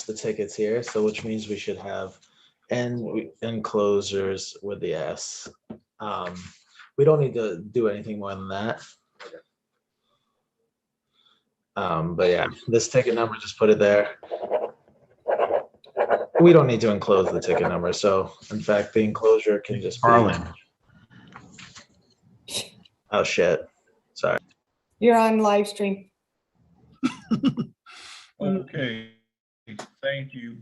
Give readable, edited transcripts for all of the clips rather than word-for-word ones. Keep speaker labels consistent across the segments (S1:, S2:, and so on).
S1: the tickets here, so which means we should have enclosures with the S. We don't need to do anything more than that. But yeah, this ticket number, just put it there. We don't need to enclose the ticket number, so in fact, the enclosure can just be. Oh shit! Sorry.
S2: You're on live stream.
S3: Okay, thank you,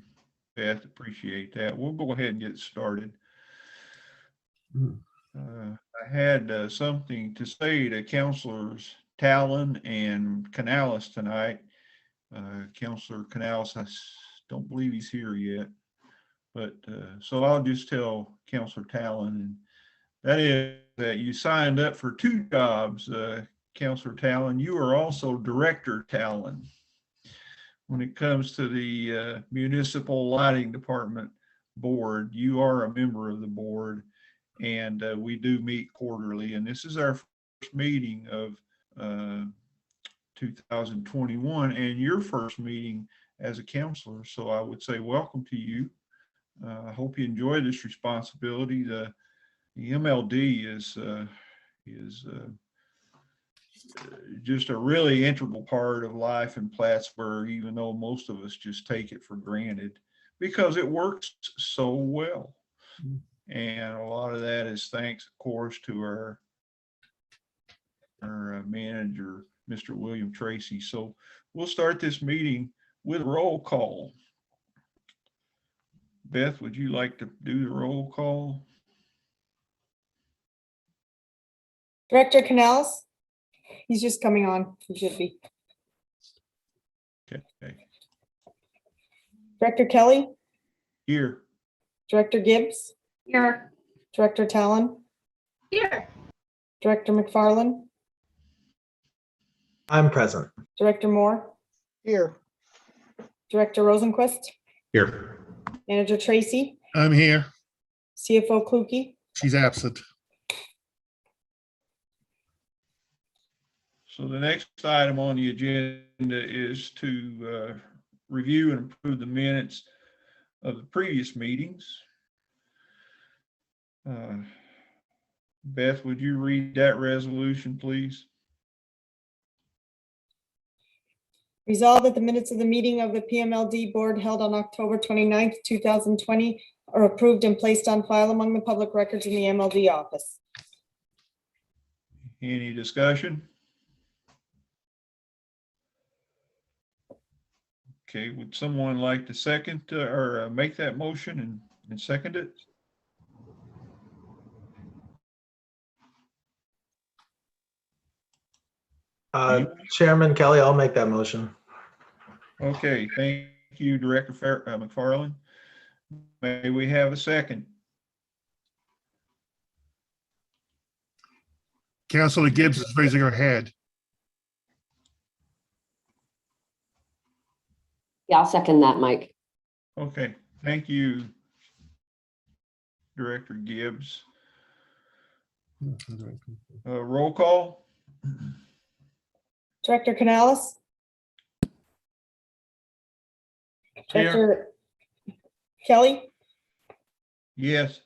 S3: Beth. Appreciate that. We'll go ahead and get started. I had something to say to Councilors Talon and Canales tonight. Councilor Canales, I don't believe he's here yet, but so I'll just tell Councilor Talon, and that is that you signed up for 2 jobs, Councilor Talon. You are also Director Talon. When it comes to the Municipal Lighting Department Board, you are a member of the board, and we do meet quarterly. And this is our first meeting of 2021 and your first meeting as a counselor. So I would say welcome to you. I hope you enjoy this responsibility. The MLD is just a really integral part of life in Plattsburgh, even though most of us just take it for granted because it works so well. And a lot of that is thanks, of course, to our manager, Mr. William Tracy. So we'll start this meeting with a roll call. Beth, would you like to do the roll call?
S2: Director Canales? He's just coming on. He should be.
S3: Okay.
S2: Director Kelly?
S3: Here.
S2: Director Gibbs?
S4: Here.
S2: Director Talon?
S4: Here.
S2: Director McFarland?
S1: I'm present.
S2: Director Moore?
S5: Here.
S2: Director Rosenquist?
S6: Here.
S2: Manager Tracy?
S6: I'm here.
S2: CFO Kluge?
S6: She's absent.
S3: So the next item on the agenda is to review and approve the minutes of the previous meetings. Beth, would you read that resolution, please?
S2: Resolved that the minutes of the meeting of the PMLD board held on October 29th, 2020 are approved and placed on file among the public records in the MLD office.
S3: Any discussion? Okay, would someone like to second or make that motion and second it?
S1: Chairman Kelly, I'll make that motion.
S3: Okay, thank you, Director McFarland. May we have a second?
S6: Councilor Gibbs is raising her hand.
S4: Yeah, I'll second that, Mike.
S3: Okay, thank you, Director Gibbs. Roll call.
S2: Director Canales? Director Kelly?
S3: Yes.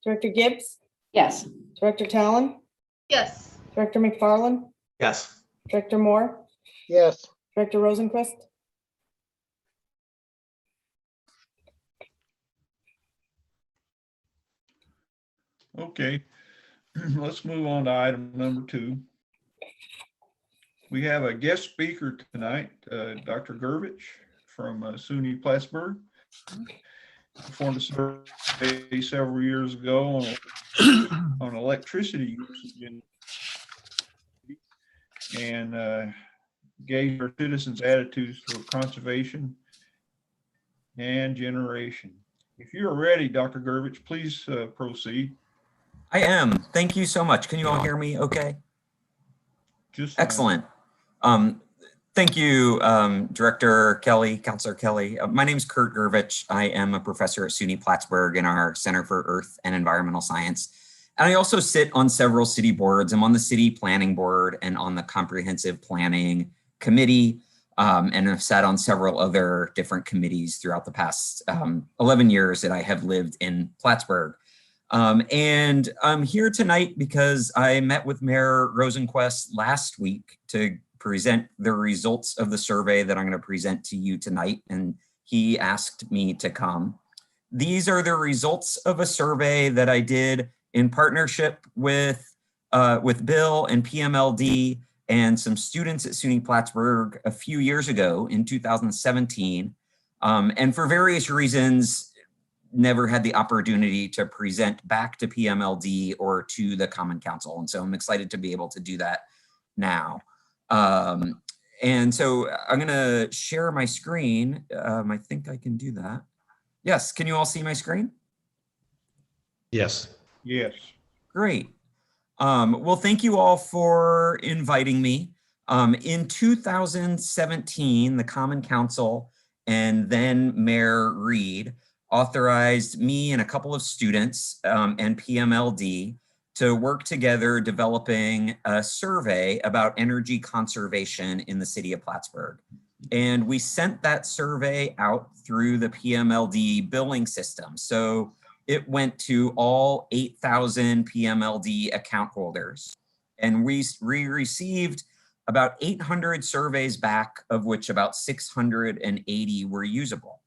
S2: Director Gibbs?
S4: Yes.
S2: Director Talon?
S4: Yes.
S2: Director McFarland?
S1: Yes.
S2: Director Moore?
S5: Yes.
S2: Director Rosenquist?
S3: Okay, let's move on to item number 2. We have a guest speaker tonight, Dr. Gervich from SUNY Plattsburgh. Performed a survey several years ago on electricity usage and gauge our citizens' attitudes toward conservation and generation. If you're ready, Dr. Gervich, please proceed.
S7: I am. Thank you so much. Can you all hear me okay?
S3: Just
S7: excellent. Thank you, Director Kelly, Councilor Kelly. My name is Kurt Gervich. I am a professor at SUNY Plattsburgh in our Center for Earth and Environmental Science. And I also sit on several city boards. I'm on the City Planning Board and on the Comprehensive Planning Committee. and have sat on several other different committees throughout the past 11 years that I have lived in Plattsburgh. And I'm here tonight because I met with Mayor Rosenquist last week to present the results of the survey that I'm going to present to you tonight, and he asked me to come. These are the results of a survey that I did in partnership with Bill and PMLD and some students at SUNY Plattsburgh a few years ago in 2017. And for various reasons, never had the opportunity to present back to PMLD or to the Common Council. And so I'm excited to be able to do that now. And so I'm gonna share my screen. I think I can do that. Yes, can you all see my screen?
S1: Yes.
S3: Yes.
S7: Great. Well, thank you all for inviting me. In 2017, the Common Council and then Mayor Reed authorized me and a couple of students and PMLD to work together developing a survey about energy conservation in the city of Plattsburgh. And we sent that survey out through the PMLD billing system. So it went to all 8,000 PMLD account holders. And we received about 800 surveys back, of which about 680 were usable.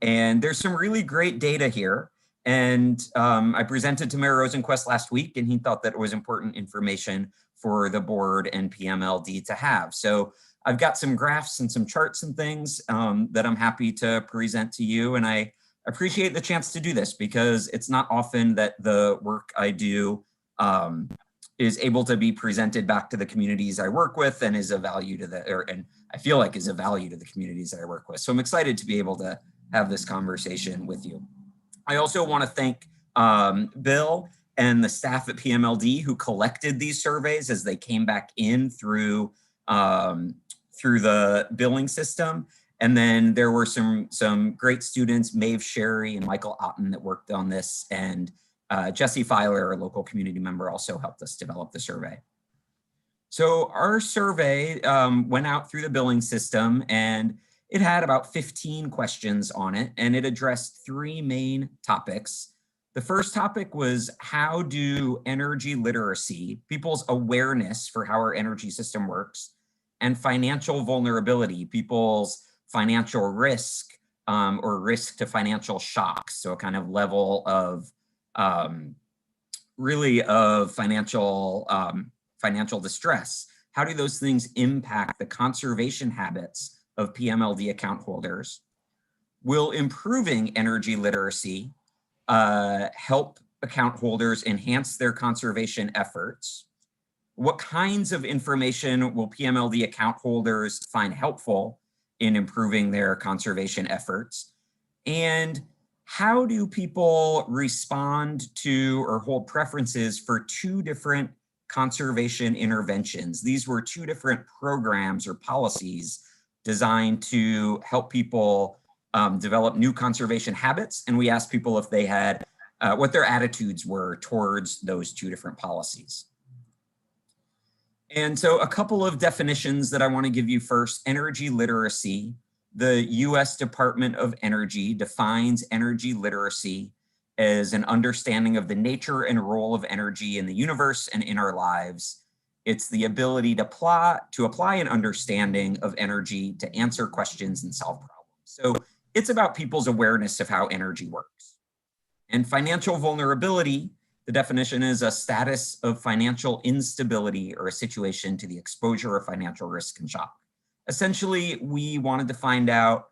S7: And there's some really great data here. And I presented to Mayor Rosenquist last week, and he thought that it was important information for the board and PMLD to have. So I've got some graphs and some charts and things that I'm happy to present to you. And I appreciate the chance to do this because it's not often that the work I do is able to be presented back to the communities I work with and is a value to and I feel like is a value to the communities that I work with. So I'm excited to be able to have this conversation with you. I also want to thank Bill and the staff at PMLD who collected these surveys as they came back in through the billing system. And then there were some great students, Maeve Sherry and Michael Otten, that worked on this. And Jesse Filer, a local community member, also helped us develop the survey. So our survey went out through the billing system, and it had about 15 questions on it, and it addressed 3 main topics. The first topic was, how do energy literacy, people's awareness for how our energy system works, and financial vulnerability, people's financial risk or risk to financial shocks, so a kind of level of really of financial distress. How do those things impact the conservation habits of PMLD account holders? Will improving energy literacy help account holders enhance their conservation efforts? What kinds of information will PMLD account holders find helpful in improving their conservation efforts? And how do people respond to or hold preferences for 2 different conservation interventions? These were 2 different programs or policies designed to help people develop new conservation habits. And we asked people if they had, what their attitudes were towards those 2 different policies. And so a couple of definitions that I want to give you first. Energy literacy. The US Department of Energy defines energy literacy as an understanding of the nature and role of energy in the universe and in our lives. It's the ability to apply an understanding of energy to answer questions and solve problems. So it's about people's awareness of how energy works. And financial vulnerability, the definition is a status of financial instability or a situation to the exposure of financial risk and shock. Essentially, we wanted to find out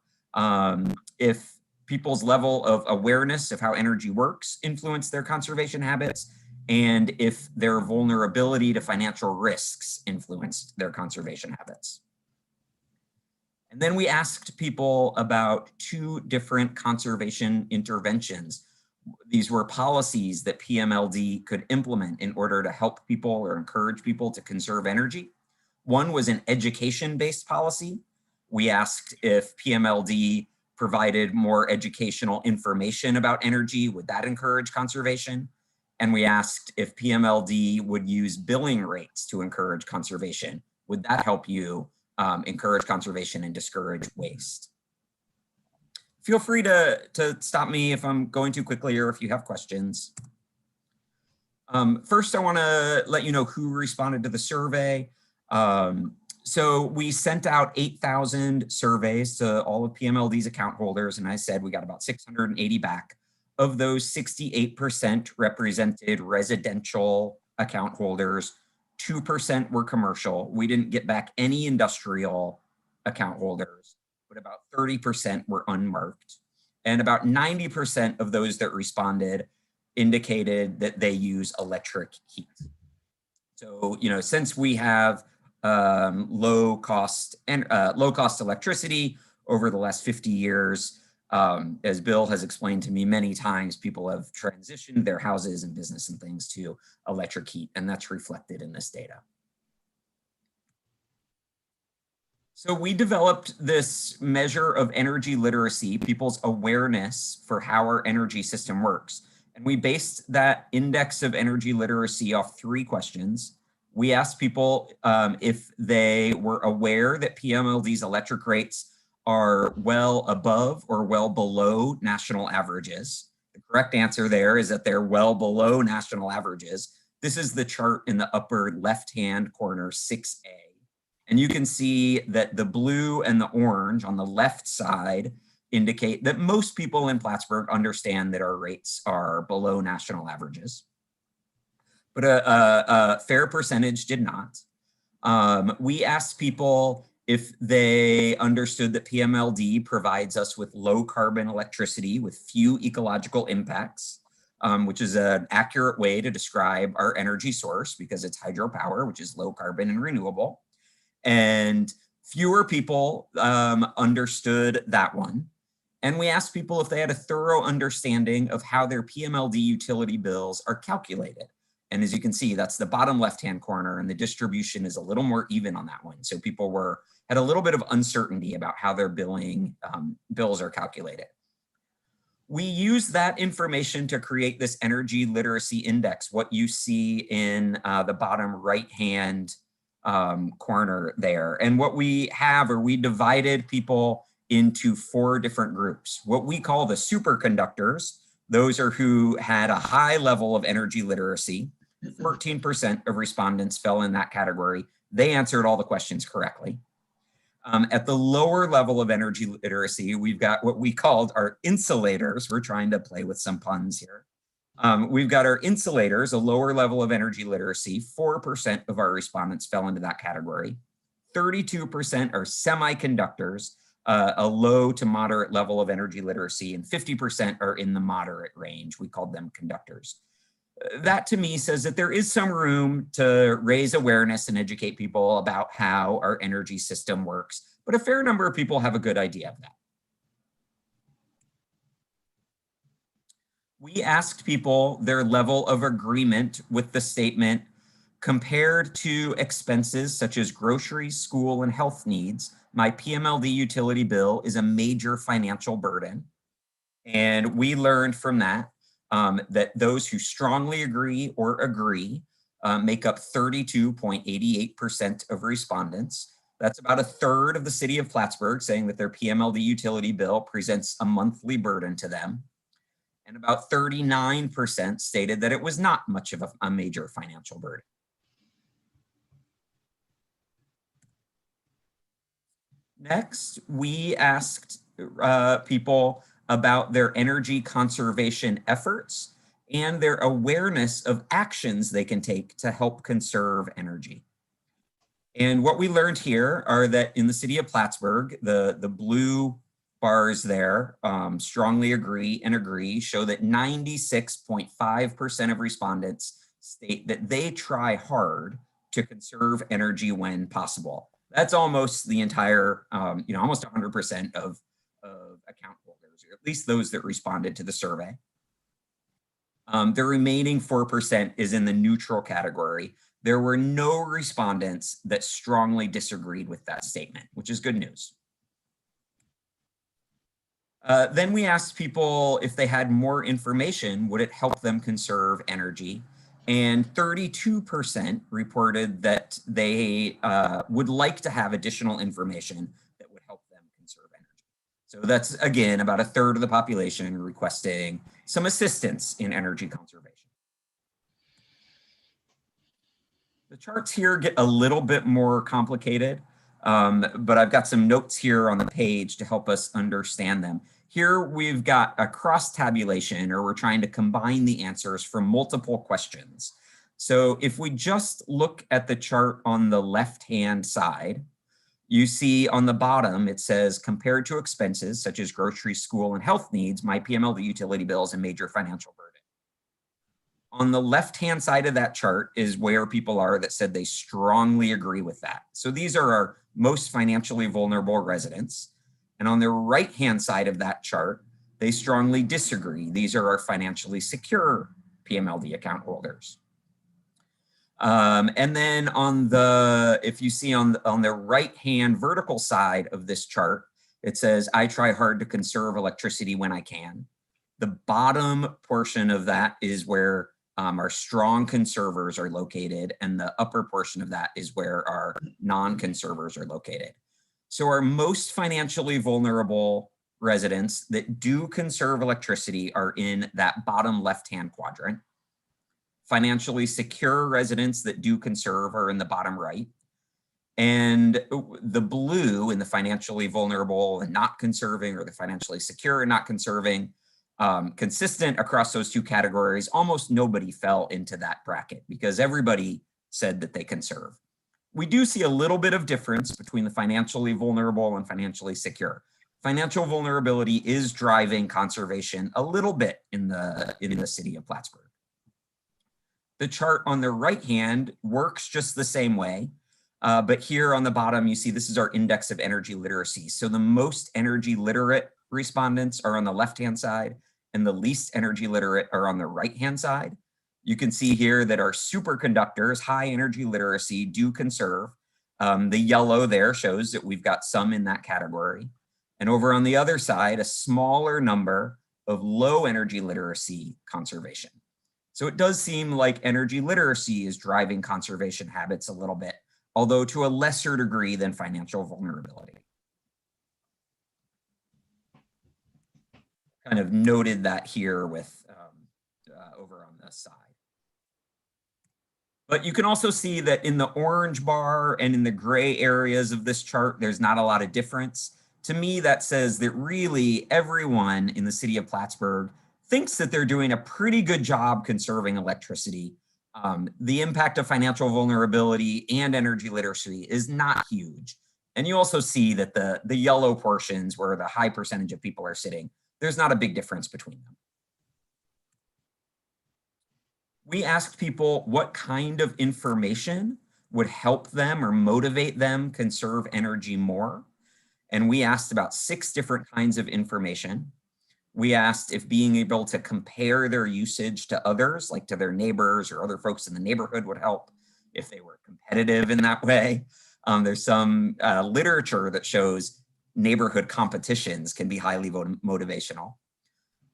S7: if people's level of awareness of how energy works influence their conservation habits, and if their vulnerability to financial risks influenced their conservation habits. And then we asked people about 2 different conservation interventions. These were policies that PMLD could implement in order to help people or encourage people to conserve energy. One was an education-based policy. We asked if PMLD provided more educational information about energy, would that encourage conservation? And we asked if PMLD would use billing rates to encourage conservation. Would that help you encourage conservation and discourage waste. Feel free to stop me if I'm going too quickly or if you have questions. First, I want to let you know who responded to the survey. So we sent out 8,000 surveys to all of PMLD's account holders, and I said we got about 680 back. Of those, 68% represented residential account holders, 2% were commercial. We didn't get back any industrial account holders, but about 30% were unmarked. And about 90% of those that responded indicated that they use electric heat. So, you know, since we have low cost electricity over the last 50 years, as Bill has explained to me many times, people have transitioned their houses and business and things to electric heat, and that's reflected in this data. So we developed this measure of energy literacy, people's awareness for how our energy system works. And we based that index of energy literacy off 3 questions. We asked people if they were aware that PMLD's electric rates are well above or well below national averages. The correct answer there is that they're well below national averages. This is the chart in the upper left-hand corner, 6A. And you can see that the blue and the orange on the left side indicate that most people in Plattsburgh understand that our rates are below national averages. But a fair percentage did not. We asked people if they understood that PMLD provides us with low carbon electricity with few ecological impacts, which is an accurate way to describe our energy source because it's hydropower, which is low carbon and renewable. And fewer people understood that one. And we asked people if they had a thorough understanding of how their PMLD utility bills are calculated. And as you can see, that's the bottom left-hand corner, and the distribution is a little more even on that one. So people had a little bit of uncertainty about how their bills are calculated. We use that information to create this energy literacy index, what you see in the bottom right-hand corner there. And what we have, or we divided people into 4 different groups. What we call the superconductors, those are who had a high level of energy literacy. 14% of respondents fell in that category. They answered all the questions correctly. At the lower level of energy literacy, we've got what we called our insulators. We're trying to play with some puns here. We've got our insulators, a lower level of energy literacy. 4% of our respondents fell into that category. 32% are semiconductors, a low to moderate level of energy literacy, and 50% are in the moderate range. We called them conductors. That to me says that there is some room to raise awareness and educate people about how our energy system works, but a fair number of people have a good idea of that. We asked people their level of agreement with the statement, compared to expenses such as groceries, school, and health needs, my PMLD utility bill is a major financial burden. And we learned from that that those who strongly agree or agree make up 32.88% of respondents. That's about 1/3 of the city of Plattsburgh saying that their PMLD utility bill presents a monthly burden to them. And about 39% stated that it was not much of a major financial burden. Next, we asked people about their energy conservation efforts and their awareness of actions they can take to help conserve energy. And what we learned here are that in the city of Plattsburgh, the blue bars there, strongly agree, show that 96.5% of respondents state that they try hard to conserve energy when possible. That's almost the entire, almost 100% of account holders, or at least those that responded to the survey. The remaining 4% is in the neutral category. There were no respondents that strongly disagreed with that statement, which is good news. Then we asked people if they had more information, would it help them conserve energy? And 32% reported that they would like to have additional information that would help them conserve energy. So that's, again, about a third of the population requesting some assistance in energy conservation. The charts here get a little bit more complicated, but I've got some notes here on the page to help us understand them. Here we've got a cross tabulation, or we're trying to combine the answers from multiple questions. So if we just look at the chart on the left-hand side, you see on the bottom, it says, compared to expenses such as grocery, school, and health needs, my PMLD utility bill is a major financial burden. On the left-hand side of that chart is where people are that said they strongly agree with that. So these are our most financially vulnerable residents. And on the right-hand side of that chart, they strongly disagree. These are our financially secure PMLD account holders. And then on the, if you see on the right-hand vertical side of this chart, it says, I try hard to conserve electricity when I can. The bottom portion of that is where our strong conservers are located, and the upper portion of that is where our non-conservers are located. So our most financially vulnerable residents that do conserve electricity are in that bottom left-hand quadrant. Financially secure residents that do conserve are in the bottom right. And the blue in the financially vulnerable and not conserving, or the financially secure and not conserving, consistent across those two categories. Almost nobody fell into that bracket because everybody said that they conserve. We do see a little bit of difference between the financially vulnerable and financially secure. Financial vulnerability is driving conservation a little bit in the city of Plattsburgh. The chart on the right hand works just the same way, but here on the bottom, you see this is our index of energy literacy. So the most energy literate respondents are on the left-hand side, and the least energy literate are on the right-hand side. You can see here that our superconductors, high energy literacy, do conserve. The yellow there shows that we've got some in that category. And over on the other side, a smaller number of low energy literacy conservation. So it does seem like energy literacy is driving conservation habits a little bit, although to a lesser degree than financial vulnerability. Kind of noted that here with over on the side. But you can also see that in the orange bar and in the gray areas of this chart, there's not a lot of difference. To me, that says that really everyone in the city of Plattsburgh thinks that they're doing a pretty good job conserving electricity. The impact of financial vulnerability and energy literacy is not huge. And you also see that the yellow portions where the high percentage of people are sitting, there's not a big difference between them. We asked people what kind of information would help them or motivate them conserve energy more. And we asked about 6 different kinds of information. We asked if being able to compare their usage to others, like to their neighbors or other folks in the neighborhood, would help, if they were competitive in that way. There's some literature that shows neighborhood competitions can be highly motivational.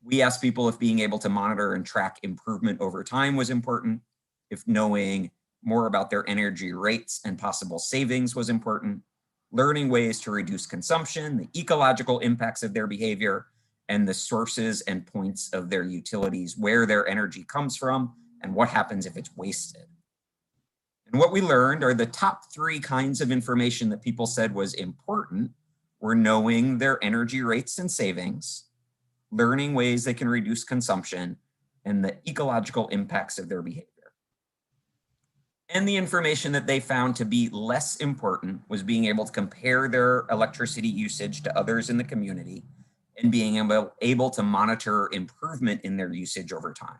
S7: We asked people if being able to monitor and track improvement over time was important, if knowing more about their energy rates and possible savings was important, learning ways to reduce consumption, the ecological impacts of their behavior, and the sources and points of their utilities, where their energy comes from, and what happens if it's wasted. And what we learned are the top 3 kinds of information that people said was important were knowing their energy rates and savings, learning ways they can reduce consumption, and the ecological impacts of their behavior. And the information that they found to be less important was being able to compare their electricity usage to others in the community and being able to monitor improvement in their usage over time.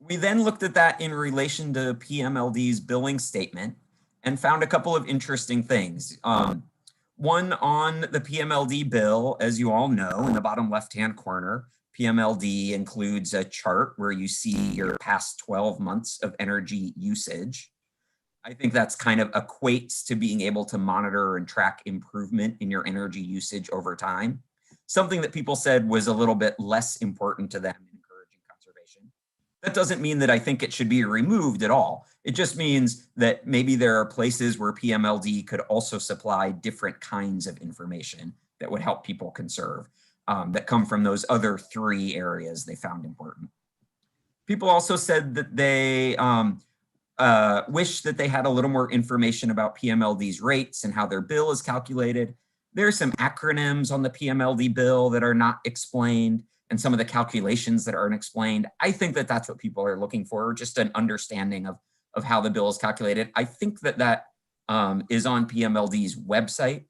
S7: We then looked at that in relation to PMLD's billing statement and found a couple of interesting things. One, on the PMLD bill, as you all know, in the bottom left-hand corner, PMLD includes a chart where you see your past 12 months of energy usage. I think that's kind of equates to being able to monitor and track improvement in your energy usage over time. Something that people said was a little bit less important to them in encouraging conservation. That doesn't mean that I think it should be removed at all. It just means that maybe there are places where PMLD could also supply different kinds of information that would help people conserve, that come from those other 3 areas they found important. People also said that they wish that they had a little more information about PMLD's rates and how their bill is calculated. There are some acronyms on the PMLD bill that are not explained, and some of the calculations that aren't explained. I think that that's what people are looking for, just an understanding of how the bill is calculated. I think that that is on PMLD's website,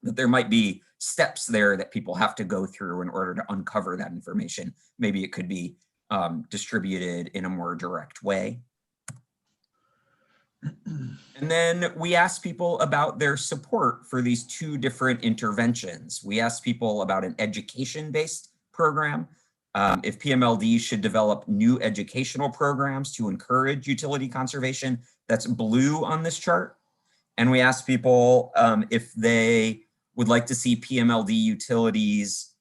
S7: that there might be steps there that people have to go through in order to uncover that information. Maybe it could be distributed in a more direct way. And then we asked people about their support for these 2 different interventions. We asked people about an education-based program, if PMLD should develop new educational programs to encourage utility conservation. That's blue on this chart. And we asked people if they would like to see PMLD utilities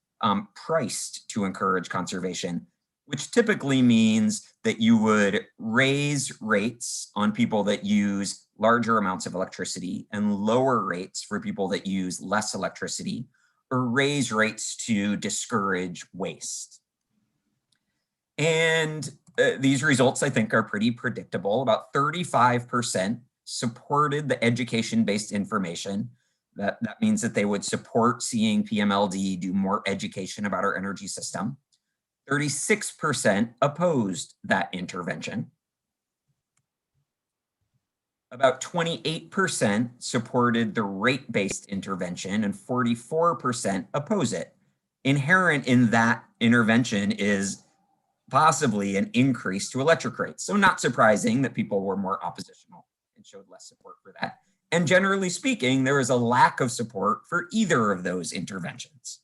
S7: priced to encourage conservation, which typically means that you would raise rates on people that use larger amounts of electricity and lower rates for people that use less electricity, or raise rates to discourage waste. And these results, I think, are pretty predictable. About 35% supported the education-based information. That means that they would support seeing PMLD do more education about our energy system. 36% opposed that intervention. About 28% supported the rate-based intervention and 44% oppose it. Inherent in that intervention is possibly an increase to electric rates. So not surprising that people were more oppositional and showed less support for that. And generally speaking, there is a lack of support for either of those interventions.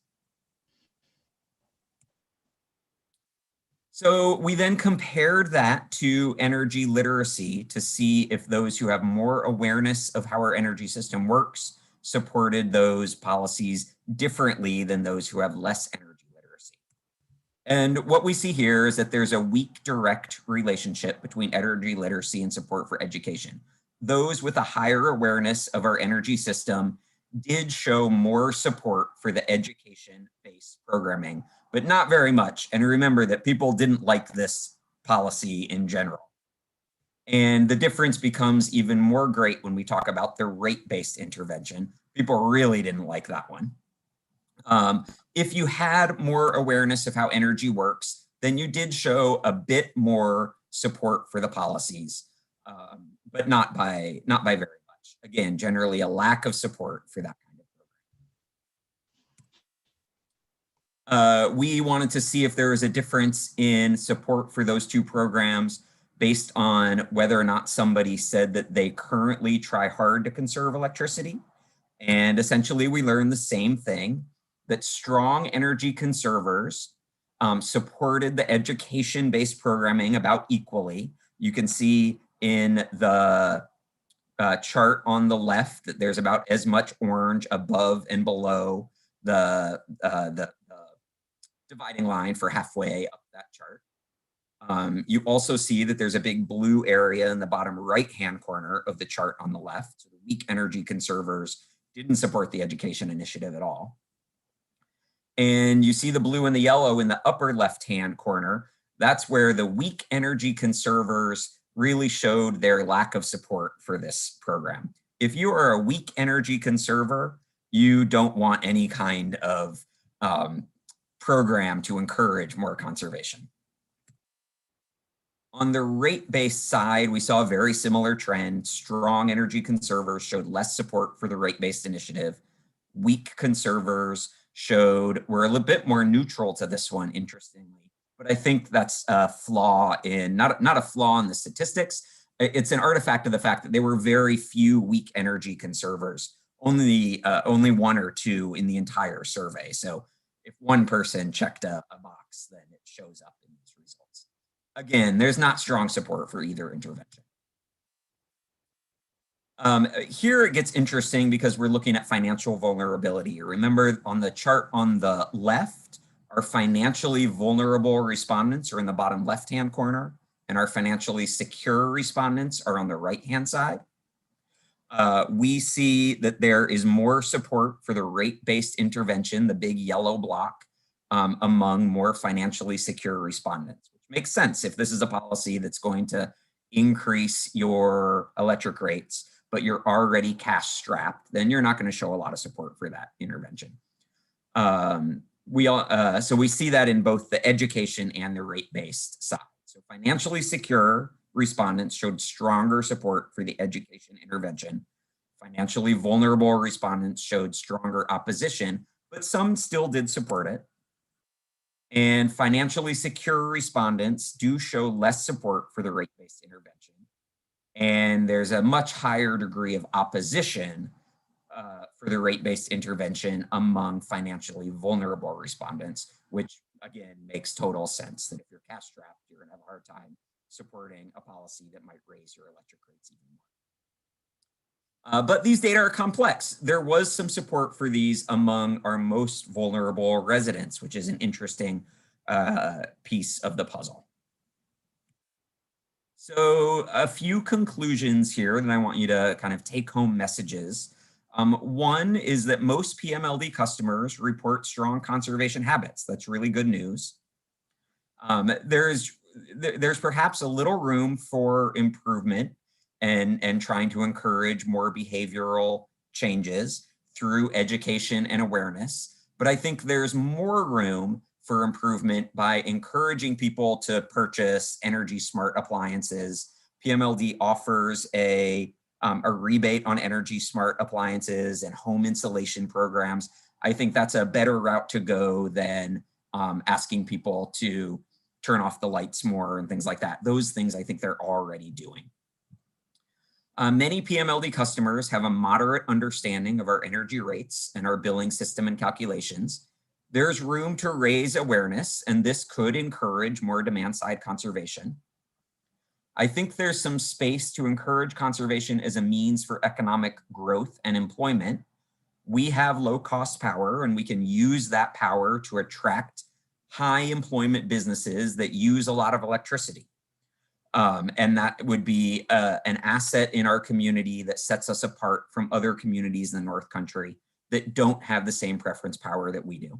S7: So we then compared that to energy literacy to see if those who have more awareness of how our energy system works supported those policies differently than those who have less energy literacy. And what we see here is that there's a weak direct relationship between energy literacy and support for education. Those with a higher awareness of our energy system did show more support for the education-based programming, but not very much. And remember that people didn't like this policy in general. And the difference becomes even more great when we talk about the rate-based intervention. People really didn't like that one. If you had more awareness of how energy works, then you did show a bit more support for the policies, but not by very much. Again, generally a lack of support for that kind of program. We wanted to see if there was a difference in support for those 2 programs based on whether or not somebody said that they currently try hard to conserve electricity. And essentially we learned the same thing, that strong energy conservers supported the education-based programming about equally. You can see in the chart on the left that there's about as much orange above and below the dividing line for halfway up that chart. You also see that there's a big blue area in the bottom right-hand corner of the chart on the left. So the weak energy conservers didn't support the education initiative at all. And you see the blue and the yellow in the upper left-hand corner. That's where the weak energy conservers really showed their lack of support for this program. If you are a weak energy conserver, you don't want any kind of program to encourage more conservation. On the rate-based side, we saw a very similar trend. Strong energy conservers showed less support for the rate-based initiative. Weak conservers were a little bit more neutral to this one, interestingly. But I think that's a flaw in, not a flaw in the statistics. It's an artifact of the fact that there were very few weak energy conservers, only 1 or 2 in the entire survey. So if one person checked a box, then it shows up in these results. Again, there's not strong support for either intervention. Here it gets interesting because we're looking at financial vulnerability. Remember on the chart on the left Our financially vulnerable respondents are in the bottom left-hand corner, and our financially secure respondents are on the right-hand side. We see that there is more support for the rate-based intervention, the big yellow block, among more financially secure respondents, which makes sense if this is a policy that's going to increase your electric rates, but you're already cash strapped, then you're not going to show a lot of support for that intervention. So we see that in both the education and the rate-based side. So financially secure respondents showed stronger support for the education intervention. Financially vulnerable respondents showed stronger opposition, but some still did support it. And financially secure respondents do show less support for the rate-based intervention. And there's a much higher degree of opposition for the rate-based intervention among financially vulnerable respondents, which again makes total sense that if you're cash strapped, you're gonna have a hard time supporting a policy that might raise your electric rates even more. But these data are complex. There was some support for these among our most vulnerable residents, which is an interesting piece of the puzzle. So a few conclusions here that I want you to kind of take home messages. One is that most PMLD customers report strong conservation habits. That's really good news. There's perhaps a little room for improvement and trying to encourage more behavioral changes through education and awareness. But I think there's more room for improvement by encouraging people to purchase energy smart appliances. PMLD offers a rebate on energy smart appliances and home insulation programs. I think that's a better route to go than asking people to turn off the lights more and things like that. Those things I think they're already doing. Many PMLD customers have a moderate understanding of our energy rates and our billing system and calculations. There's room to raise awareness, and this could encourage more demand-side conservation. I think there's some space to encourage conservation as a means for economic growth and employment. We have low-cost power, and we can use that power to attract high employment businesses that use a lot of electricity. And that would be an asset in our community that sets us apart from other communities in the North Country that don't have the same preference power that we do.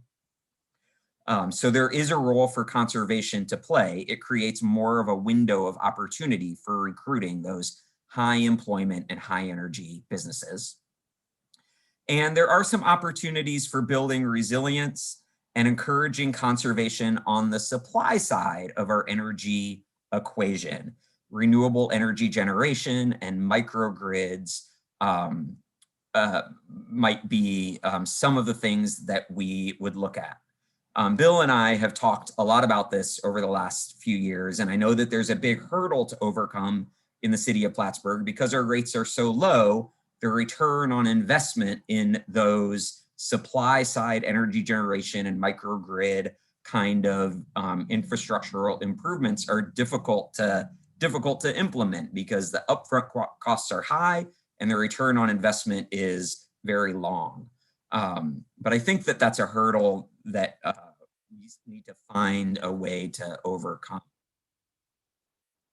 S7: So there is a role for conservation to play. It creates more of a window of opportunity for recruiting those high employment and high energy businesses. And there are some opportunities for building resilience and encouraging conservation on the supply side of our energy equation. Renewable energy generation and microgrids might be some of the things that we would look at. Bill and I have talked a lot about this over the last few years, and I know that there's a big hurdle to overcome in the city of Plattsburgh because our rates are so low. The return on investment in those supply side energy generation and microgrid kind of infrastructural improvements are difficult to implement because the upfront costs are high and the return on investment is very long. But I think that that's a hurdle that we need to find a way to overcome.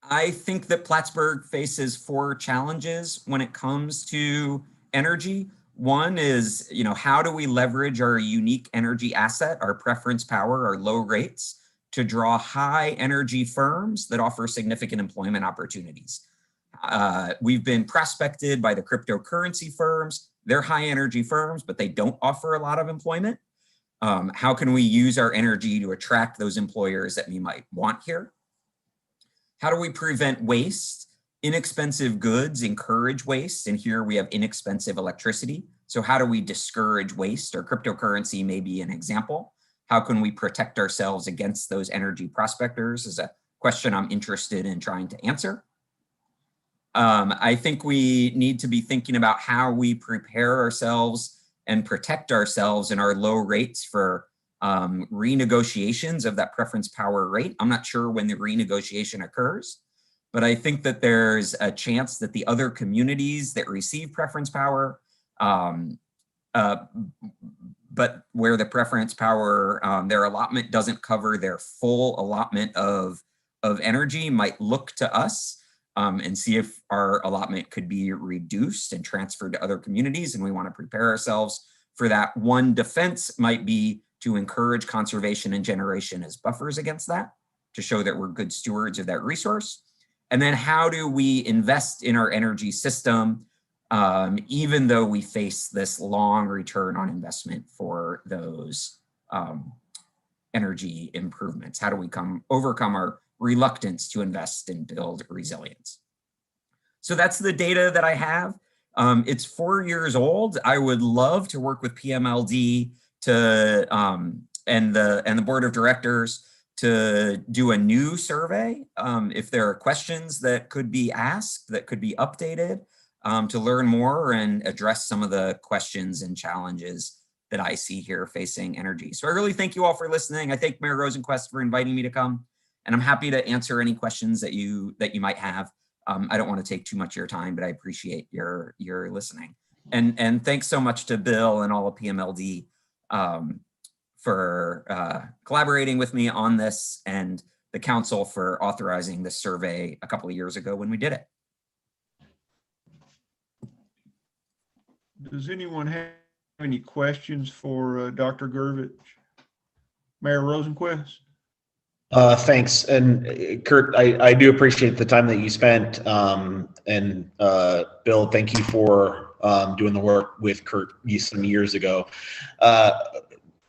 S7: I think that Plattsburgh faces 4 challenges when it comes to energy. One is, how do we leverage our unique energy asset, our preference power, our low rates, to draw high energy firms that offer significant employment opportunities? We've been prospected by the cryptocurrency firms. They're high energy firms, but they don't offer a lot of employment. How can we use our energy to attract those employers that we might want here? How do we prevent waste? Inexpensive goods encourage waste, and here we have inexpensive electricity. So how do we discourage waste? Or cryptocurrency may be an example. How can we protect ourselves against those energy prospectors is a question I'm interested in trying to answer. I think we need to be thinking about how we prepare ourselves and protect ourselves in our low rates for renegotiations of that preference power rate. I'm not sure when the renegotiation occurs, but I think that there's a chance that the other communities that receive preference power but where the preference power, their allotment doesn't cover their full allotment of energy, might look to us and see if our allotment could be reduced and transferred to other communities. And we want to prepare ourselves for that. One defense might be to encourage conservation and generation as buffers against that, to show that we're good stewards of that resource. And then how do we invest in our energy system, even though we face this long return on investment for those energy improvements? How do we overcome our reluctance to invest and build resilience? So that's the data that I have. It's 4 years old. I would love to work with PMLD and the board of directors to do a new survey. If there are questions that could be asked, that could be updated, to learn more and address some of the questions and challenges that I see here facing energy. So I really thank you all for listening. I thank Mayor Rosenquist for inviting me to come, and I'm happy to answer any questions that you might have. I don't want to take too much of your time, but I appreciate your listening. And thanks so much to Bill and all of PMLD for collaborating with me on this, and the council for authorizing this survey a couple of years ago when we did it.
S3: Does anyone have any questions for Dr. Gervich? Mayor Rosenquist?
S5: Thanks. And Kurt, I do appreciate the time that you spent. And Bill, thank you for doing the work with Kurt some years ago.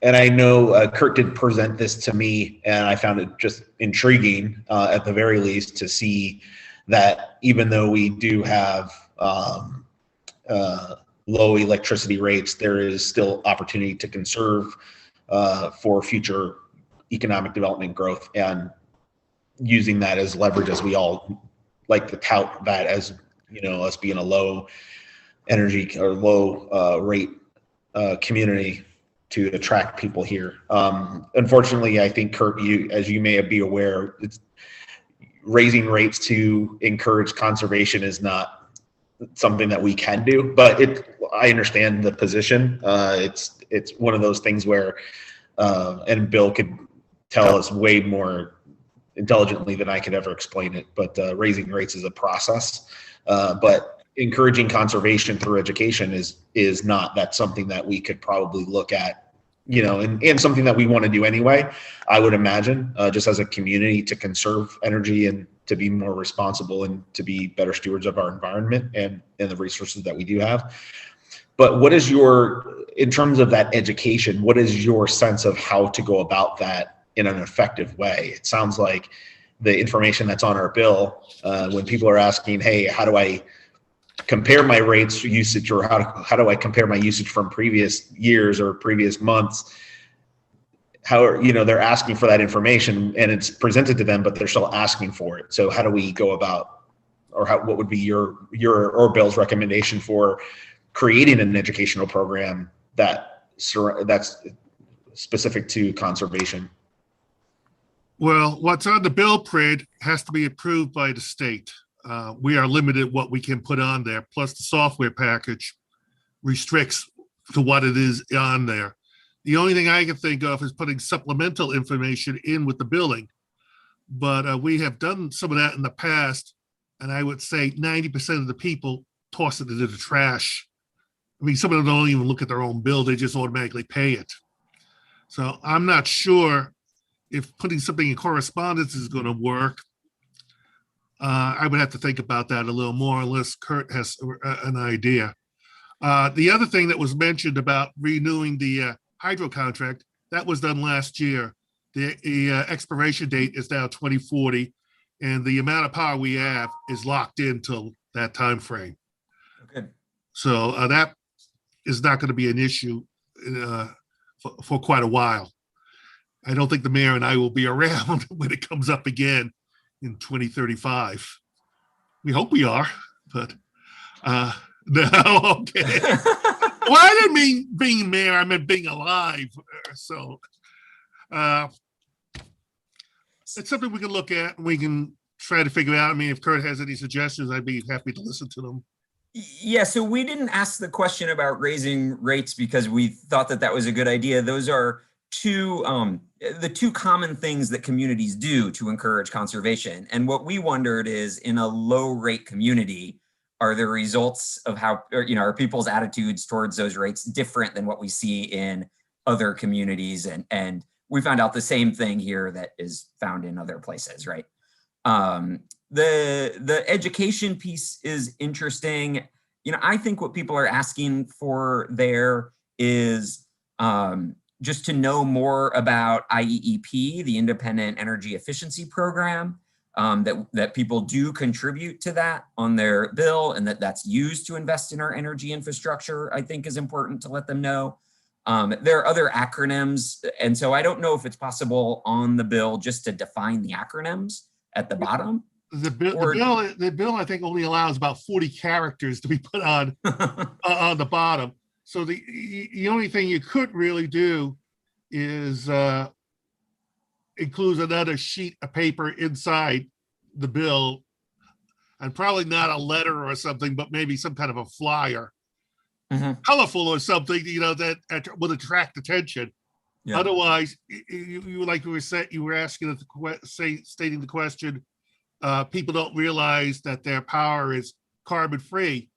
S5: And I know Kurt did present this to me, and I found it just intriguing, at the very least, to see that even though we do have low electricity rates, there is still opportunity to conserve for future economic development growth, and using that as leverage, as we all like to tout that as, you know, us being a low energy or low rate community to attract people here. Unfortunately, I think, Kurt, as you may be aware, it's raising rates to encourage conservation is not something that we can do, but I understand the position. It's one of those things where, and Bill could tell us way more intelligently than I could ever explain it, but raising rates is a process. But encouraging conservation through education is not. That's something that we could probably look at, you know, and something that we want to do anyway, I would imagine, just as a community, to conserve energy and to be more responsible and to be better stewards of our environment and the resources that we do have. But what is in terms of that education, what is your sense of how to go about that in an effective way? It sounds like the information that's on our bill, when people are asking, hey, how do I compare my rates usage, or how do I compare my usage from previous years or previous months? They're asking for that information and it's presented to them, but they're still asking for it. So how do we go about, or what would be your or Bill's recommendation for creating an educational program that's specific to conservation?
S6: Well, what's on the bill, Prid, has to be approved by the state. We are limited what we can put on there. Plus the software package restricts to what it is on there. The only thing I can think of is putting supplemental information in with the billing. But we have done some of that in the past, and I would say 90% of the people toss it into the trash. I mean, some of them don't even look at their own bill, they just automatically pay it. So I'm not sure if putting something in correspondence is going to work. I would have to think about that a little more, unless Kurt has an idea. The other thing that was mentioned about renewing the hydro contract, that was done last year. The expiration date is now 2040, and the amount of power we have is locked in till that time frame.
S7: Okay.
S6: So that is not going to be an issue for quite a while. I don't think the mayor and I will be around when it comes up again in 2035. We hope we are, but no, okay. Well, I didn't mean being mayor, I meant being alive. So it's something we can look at and we can try to figure out. I mean, if Kurt has any suggestions, I'd be happy to listen to them.
S7: Yeah, so we didn't ask the question about raising rates because we thought that that was a good idea. Those are the two common things that communities do to encourage conservation. And what we wondered is, in a low rate community, are the results of how, are people's attitudes towards those rates different than what we see in other communities? And we found out the same thing here that is found in other places, right? The education piece is interesting. I think what people are asking for there is just to know more about IEEP, the Independent Energy Efficiency Program, that people do contribute to that on their bill, and that's used to invest in our energy infrastructure, I think is important to let them know. There are other acronyms, and so I don't know if it's possible on the bill just to define the acronyms at the bottom.
S6: The bill, I think, only allows about 40 characters to be put on on the bottom. So the only thing you could really do is include another sheet of paper inside the bill, and probably not a letter or something, but maybe some kind of a flyer, colorful or something, that would attract attention. Yeah. Otherwise, you like you were saying, you were asking stating the question. People don't realize that their power is carbon free.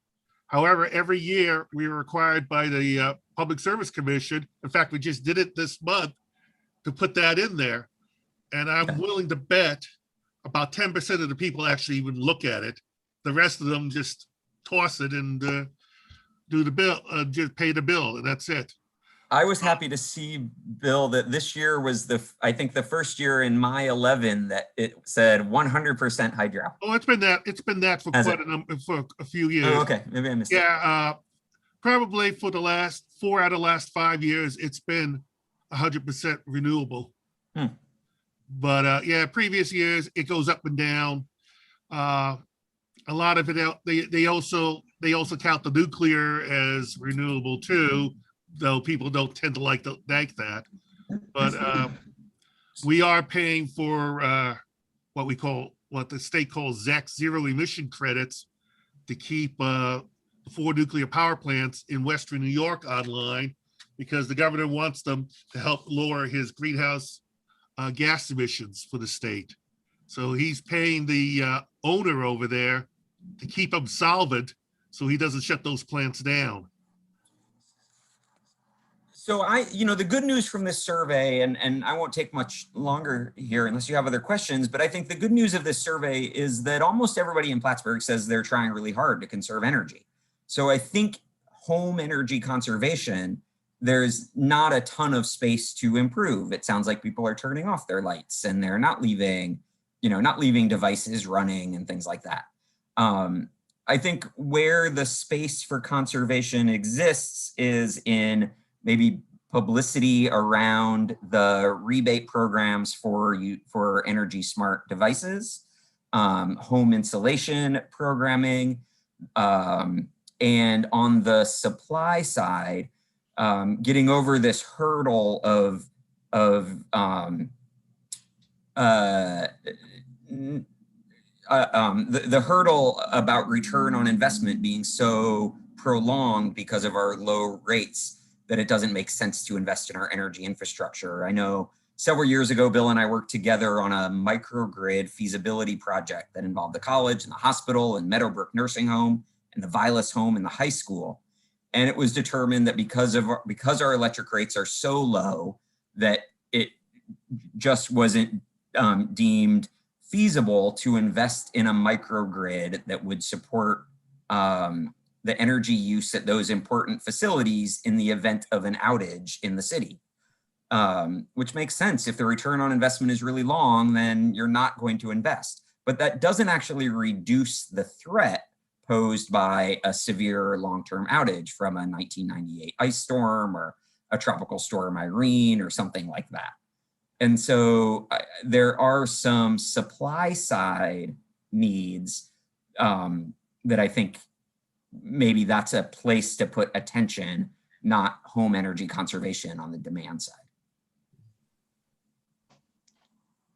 S6: However, every year we are required by the Public Service Commission. In fact, we just did it this month to put that in there. And I'm willing to bet about 10% of the people actually even look at it. The rest of them just toss it and do the bill, just pay the bill, and that's it.
S7: I was happy to see, Bill, that this year was I think the first year in my 11 that it said 100% hydro.
S6: Oh, it's been that for for a few years.
S7: Oh, okay, maybe I missed it.
S6: Yeah, probably for the last 4 out of the last 5 years, it's been 100% renewable. But yeah, previous years it goes up and down. A lot of it, they also count the nuclear as renewable too, though people don't tend to like that. But we are paying for what the state calls ZEC, zero emission credits, to keep 4 nuclear power plants in Western New York online, because the governor wants them to help lower his greenhouse gas emissions for the state. So he's paying the owner over there to keep him solvent so he doesn't shut those plants down.
S7: So the good news from this survey, and I won't take much longer here unless you have other questions, but I think the good news of this survey is that almost everybody in Plattsburgh says they're trying really hard to conserve energy. So I think home energy conservation, there's not a ton of space to improve. It sounds like people are turning off their lights and they're not leaving devices running and things like that. I think where the space for conservation exists is in maybe publicity around the rebate programs for energy smart devices, home insulation programming, and on the supply side, getting over this hurdle of the hurdle about return on investment being so prolonged because of our low rates that it doesn't make sense to invest in our energy infrastructure. I know several years ago, Bill and I worked together on a microgrid feasibility project that involved the college and the hospital and Meadowbrook Nursing Home and the Vilas Home and the high school. And it was determined that because our electric rates are so low that it just wasn't deemed feasible to invest in a microgrid that would support the energy use at those important facilities in the event of an outage in the city, which makes sense. If the return on investment is really long, then you're not going to invest. But that doesn't actually reduce the threat posed by a severe long-term outage from a 1998 ice storm or a tropical storm Irene or something like that. And so there are some supply side needs that I think maybe that's a place to put attention, not home energy conservation on the demand side.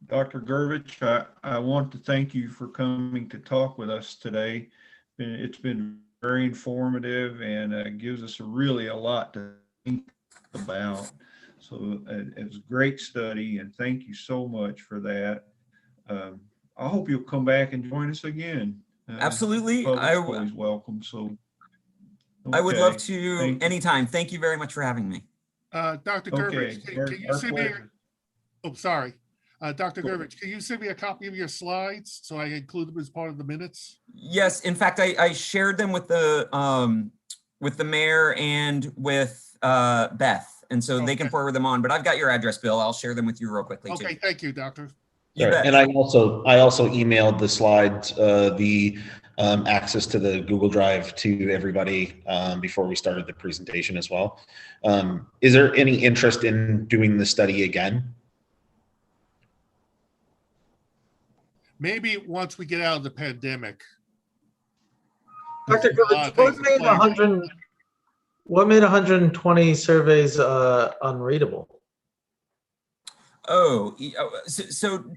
S3: Dr. Gervich, I want to thank you for coming to talk with us today. It's been very informative and gives us really a lot to think about. So it's a great study, and thank you so much for that. I hope you'll come back and join us again.
S7: Absolutely.
S3: Public's always welcome. So
S7: I would love
S3: okay,
S7: to
S3: thank you.
S7: anytime. Thank you very much for having me.
S6: Dr.
S3: Okay,
S6: Gervich,
S3: our-
S6: can you
S3: our
S6: send me,
S3: pleasure.
S6: oh, sorry. Dr. Gervich, can you send me a copy of your slides so I include them as part of the minutes?
S7: Yes, in fact, I shared them with the mayor and with Beth, and so they can
S6: Okay.
S7: forward them on. But I've got your address, Bill. I'll share them with you real quickly too.
S6: Okay, thank you, Doctor.
S7: You
S5: Right.
S7: bet.
S5: And I also emailed the slides, the access to the Google Drive to everybody before we started the presentation as well. Is there any interest in doing the study again?
S6: Maybe once we get out of the pandemic.
S1: Dr.
S6: There's a lot of
S1: What
S6: things
S1: made
S6: to play with.
S1: 120 surveys unreadable?
S7: So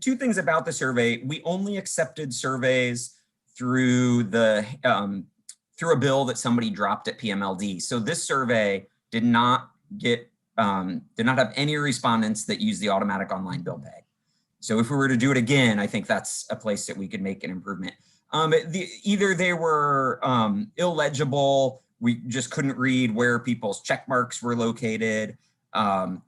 S7: two things about the survey. We only accepted surveys through through a bill that somebody dropped at PMLD. So this survey did not have any respondents that use the automatic online bill pay. So if we were to do it again, I think that's a place that we could make an improvement. Either they were illegible, we just couldn't read where people's check marks were located,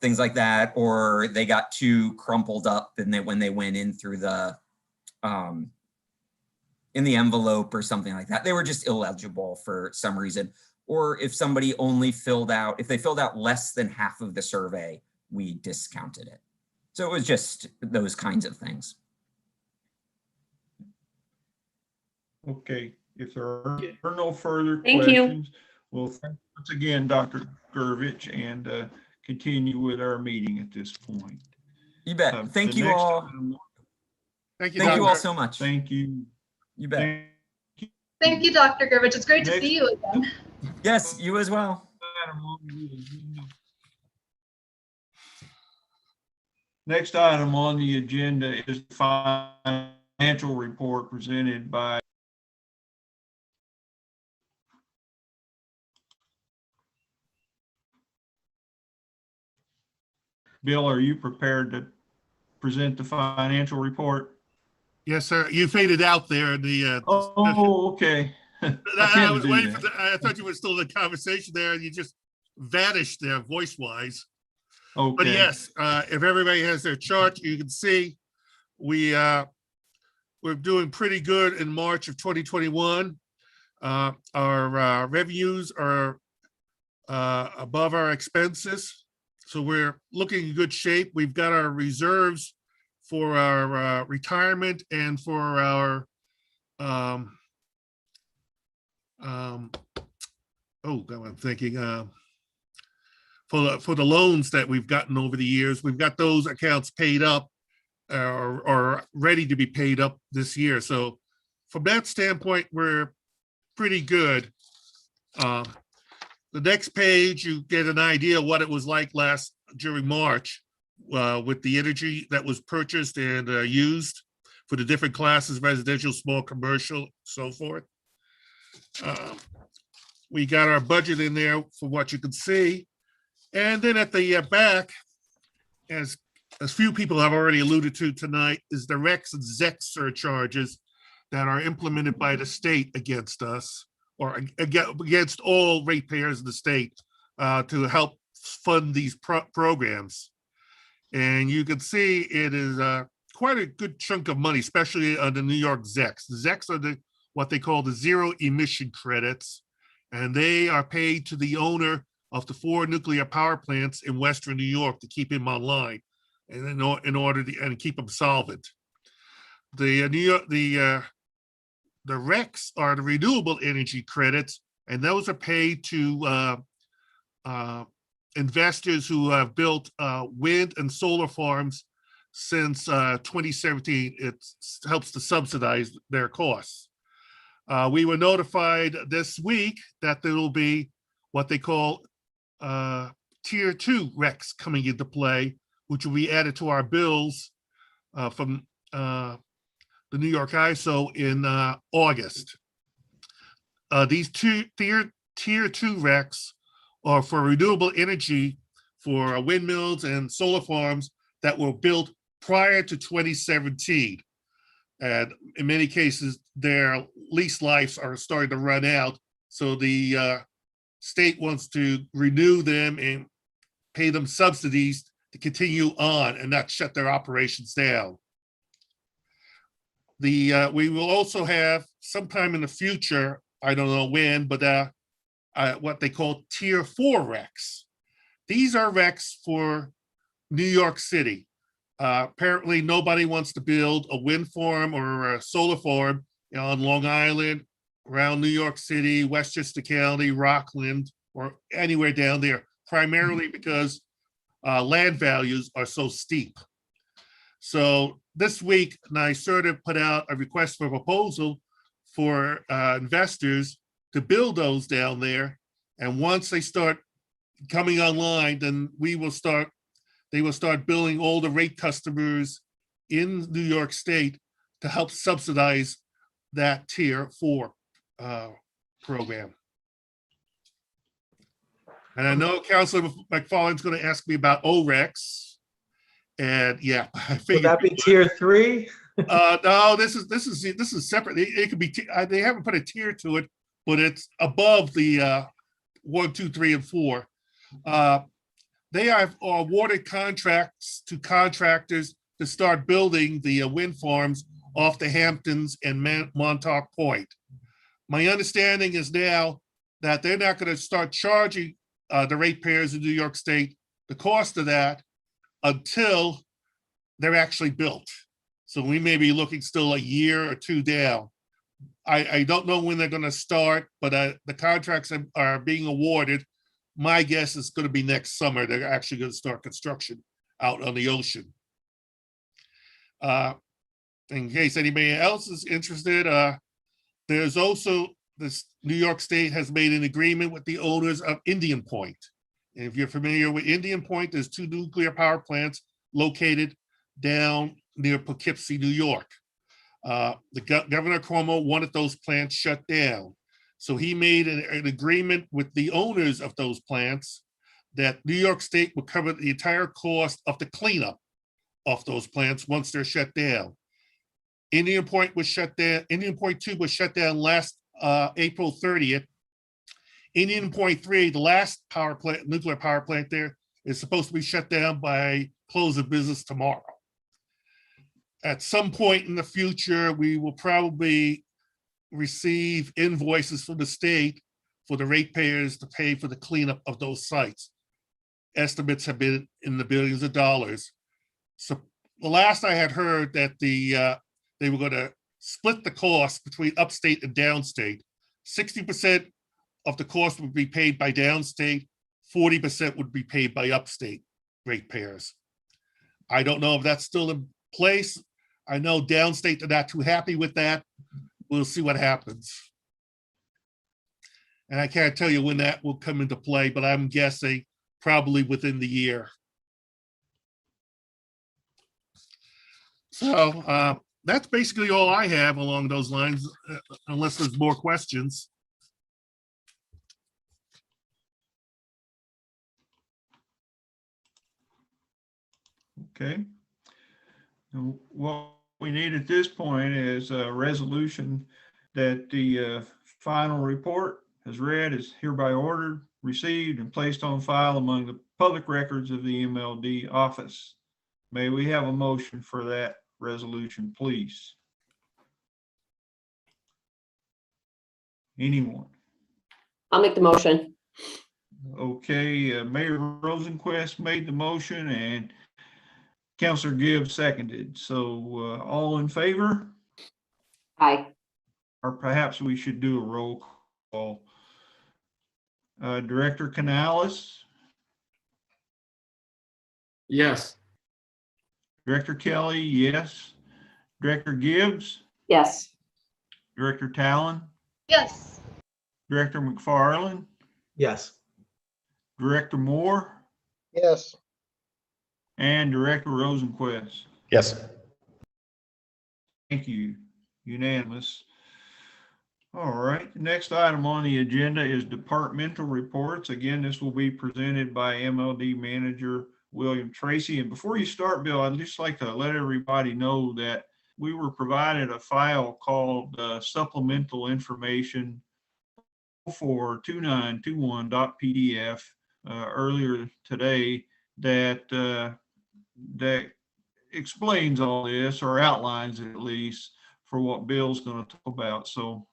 S7: things like that, or they got too crumpled up and when they went in through the in the envelope or something like that, they were just illegible for some reason. Or if somebody only if they filled out less than half of the survey, we discounted it. So it was just those kinds of things.
S3: Okay, if there are no further
S4: Thank you.
S3: questions, we'll thank once again, Dr. Gervich, and continue with our meeting at this point.
S7: You bet. Thank
S3: The
S7: you
S3: next
S7: all.
S3: item-
S6: Thank you,
S7: Thank you all
S6: Doctor.
S7: so much.
S3: Thank you.
S7: You bet.
S4: Thank you, Dr. Gervich. It's great to
S3: Next-
S4: see you again.
S7: Yes, you as well.
S3: Next item on the agenda is the financial report presented by Bill. Are you prepared to present the financial report?
S6: Yes, sir. You faded out there in the discussion.
S3: Oh, okay.
S6: I was waiting for I thought you were still in the conversation there and you just vanished there voice-wise. But
S3: Okay.
S6: yes, if everybody has their chart, you can see we're doing pretty good in March of 2021. Our revenues are above our expenses, so we're looking in good shape. We've got our reserves for our retirement and for our oh God, I'm thinking for the loans that we've gotten over the years, we've got those accounts paid up or ready to be paid up this year. So from that standpoint, we're pretty good. The next page, you get an idea of what it was like during March with the energy that was purchased and used for the different classes, residential, small, commercial, so forth. We got our budget in there for what you can see. And then at the back, as few people have already alluded to tonight, is the REX and ZEC surcharges that are implemented by the state against us, or against all ratepayers in the state to help fund these programs. And you can see it is quite a good chunk of money, especially on the New York ZECs. The ZECs are what they call the zero emission credits, and they are paid to the owner of the 4 nuclear power plants in Western New York to keep him online and in order to keep them solvent. The RECs are the renewable energy credits, and those are paid to investors who have built wind and solar farms since 2017. It helps to subsidize their costs. We were notified this week that there will be what they call tier 2 RECs coming into play, which will be added to our bills from the New York ISO in August. these tier 2 RECs are for renewable energy for windmills and solar farms that were built prior to 2017. And in many cases, their lease lives are starting to run out. So the state wants to renew them and pay them subsidies to continue on and not shut their operations down. We will also have sometime in the future, I don't know when, but what they call tier 4 RECs. These are RECs for New York City. Apparently nobody wants to build a wind farm or a solar farm on Long Island, around New York City, Westchester County, Rockland, or anywhere down there, primarily because land values are so steep. So this week, NYSERDA put out a request for proposal for investors to build those down there. And once they start coming online, then they will start billing all the rate customers in New York State to help subsidize that tier 4 program. And I know Councilor McFarland's going to ask me about ORECs. And yeah, I
S1: Would
S6: figured.
S1: that be tier 3?
S6: No, this is separate. It could be. They haven't put a tier to it, but it's above the 1, 2, 3, and 4. They have awarded contracts to contractors to start building the wind farms off the Hamptons and Montauk Point. My understanding is now that they're not going to start charging the ratepayers in New York State the cost of that until they're actually built. So we may be looking still a year or 2 down. I don't know when they're going to start, but the contracts are being awarded. My guess is going to be next summer. They're actually going to start construction out on the ocean. In case anybody else is interested, there's also this New York State has made an agreement with the owners of Indian Point. And if you're familiar with Indian Point, there's 2 nuclear power plants located down near Poughkeepsie, New York. Governor Cuomo wanted those plants shut down. So he made an agreement with the owners of those plants that New York State would cover the entire cost of the cleanup of those plants once they're shut down. Indian Point was shut down. Indian Point 2 was shut down last April 30th. Indian Point 3, the last power plant, nuclear power plant there, is supposed to be shut down by close of business tomorrow. At some point in the future, we will probably receive invoices from the state for the ratepayers to pay for the cleanup of those sites. Estimates have been in the billions of dollars. So the last I had heard that they were going to split the cost between upstate and downstate. 60% of the cost would be paid by downstate, 40% would be paid by upstate ratepayers. I don't know if that's still in place. I know downstate are not too happy with that. We'll see what happens. And I can't tell you when that will come into play, but I'm guessing probably within the year. So that's basically all I have along those lines, unless there's more questions.
S3: Okay. What we need at this point is a resolution that the final report as read is hereby ordered, received, and placed on file among the public records of the MLD office. May we have a motion for that resolution, please? Anyone?
S8: I'll make the motion.
S3: Okay, Mayor Rosenquist made the motion and Councilor Gibbs seconded. So all in favor?
S8: Aye.
S3: Or perhaps we should do a roll call. Director Canales?
S9: Yes.
S3: Director Kelly, yes. Director Gibbs?
S8: Yes.
S3: Director Talon?
S4: Yes.
S3: Director McFarland?
S1: Yes.
S3: Director Moore?
S9: Yes.
S3: And Director Rosenquist.
S5: Yes.
S3: Thank you. Unanimous. All right, the next item on the agenda is departmental reports. Again, this will be presented by MLD Manager William Tracy. And before you start, Bill, I'd just like to let everybody know that we were provided a file called supplemental information for 2921.pdf earlier today that explains all this, or outlines it at least, for what Bill's going to talk about. So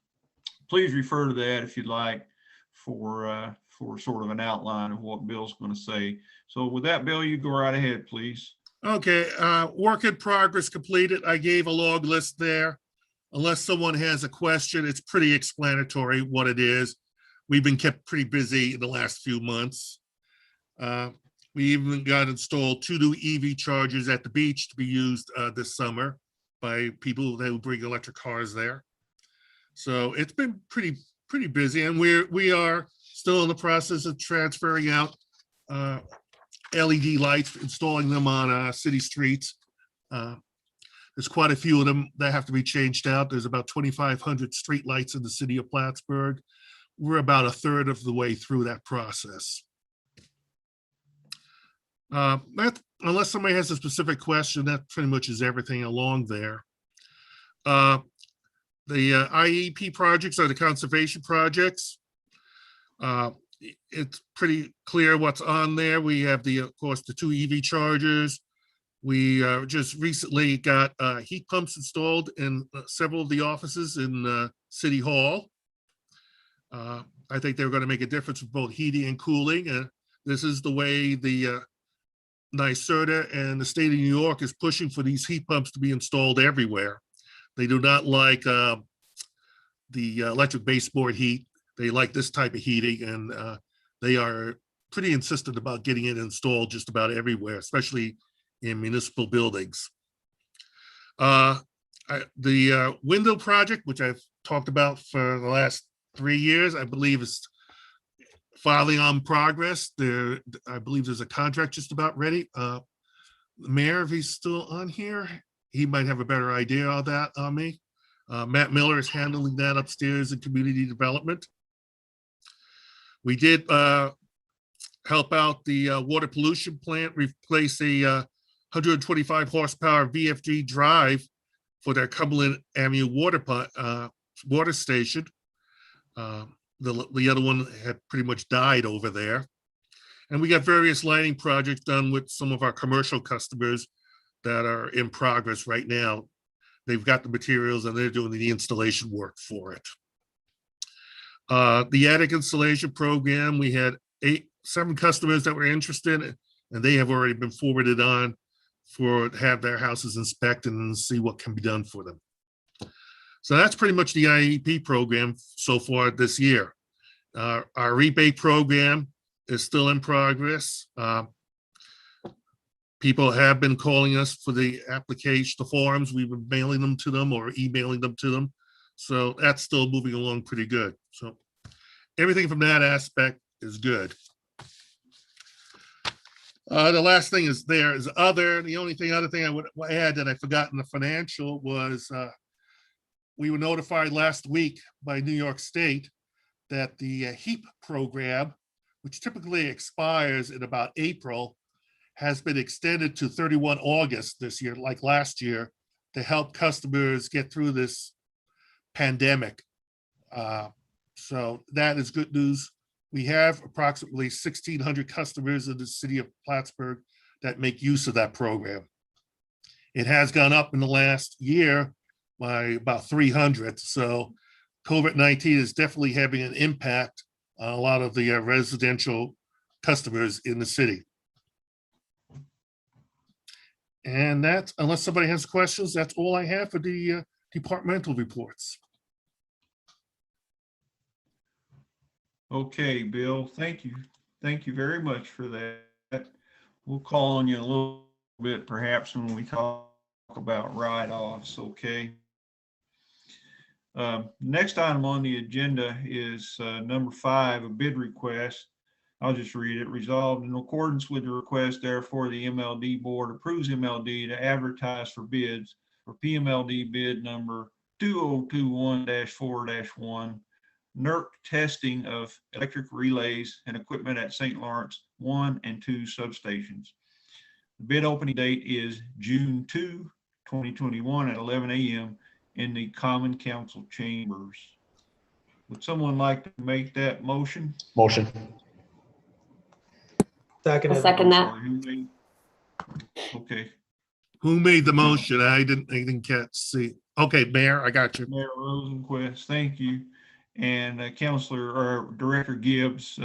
S3: please refer to that if you'd like for sort of an outline of what Bill's going to say. So with that, Bill, you go right ahead, please.
S6: Okay, work in progress completed. I gave a log list there. Unless someone has a question, it's pretty explanatory what it is. We've been kept pretty busy in the last few months. We even got installed 2 new EV chargers at the beach to be used this summer by people that bring electric cars there. So it's been pretty busy, and we are still in the process of transferring out LED lights, installing them on city streets. There's quite a few of them that have to be changed out. There's about 2,500 street lights in the city of Plattsburgh. We're about a third of the way through that process. Unless somebody has a specific question, that pretty much is everything along there. The IEP projects are the conservation projects. It's pretty clear what's on there. We have of course, the 2 EV chargers. We just recently got heat pumps installed in several of the offices in City Hall. I think they're going to make a difference with both heating and cooling. This is the way the NYSERDA and the state of New York is pushing for these heat pumps to be installed everywhere. They do not like the electric baseboard heat. They like this type of heating, and they are pretty insistent about getting it installed just about everywhere, especially in municipal buildings. The window project, which I've talked about for the last 3 years, I believe is filing on progress. I believe there's a contract just about ready. The mayor, if he's still on here, he might have a better idea of that on me. Matt Miller is handling that upstairs in community development. We did help out the water pollution plant replace a 125 horsepower VFD drive for their Cumberland Avenue water station. The other one had pretty much died over there. And we got various lighting projects done with some of our commercial customers that are in progress right now. They've got the materials and they're doing the installation work for it. The attic installation program, we had 7 customers that were interested, and they have already been forwarded on to have their houses inspected and see what can be done for them. So that's pretty much the IEP program so far this year. Our rebate program is still in progress. People have been calling us for the application, the forms. We've been mailing them to them or emailing them to them. So that's still moving along pretty good. So everything from that aspect is good. The last thing is other. The only other thing I would add that I forgot in the financial was we were notified last week by New York State that the HEAP program, which typically expires in about April, has been extended to 31 August this year, like last year, to help customers get through this pandemic. So that is good news. We have approximately 1,600 customers in the city of Plattsburgh that make use of that program. It has gone up in the last year by about 300. So COVID-19 is definitely having an impact on a lot of the residential customers in the city. And that, unless somebody has questions, that's all I have for the departmental reports.
S3: Okay, Bill, thank you. Thank you very much for that. We'll call on you a little bit perhaps when we talk about write-offs, okay? Next item on the agenda is number 5, a bid request. I'll just read it. Resolved in accordance with the request, therefore, the MLD board approves MLD to advertise for bids for PMLD bid number 2021-4-1, NERC testing of electric relays and equipment at St. Lawrence 1 and 2 substations. The bid opening date is June 2, 2021 at 11 a.m. in the Common Council chambers. Would someone like to make that motion?
S5: Motion.
S1: Second.
S8: I'll second that.
S3: Sorry, who made- Okay,
S6: Who made the motion? I didn't catch, see. Okay, Mayor, I got you.
S3: Mayor Rosenquist, thank you. And Counselor or Director Gibbs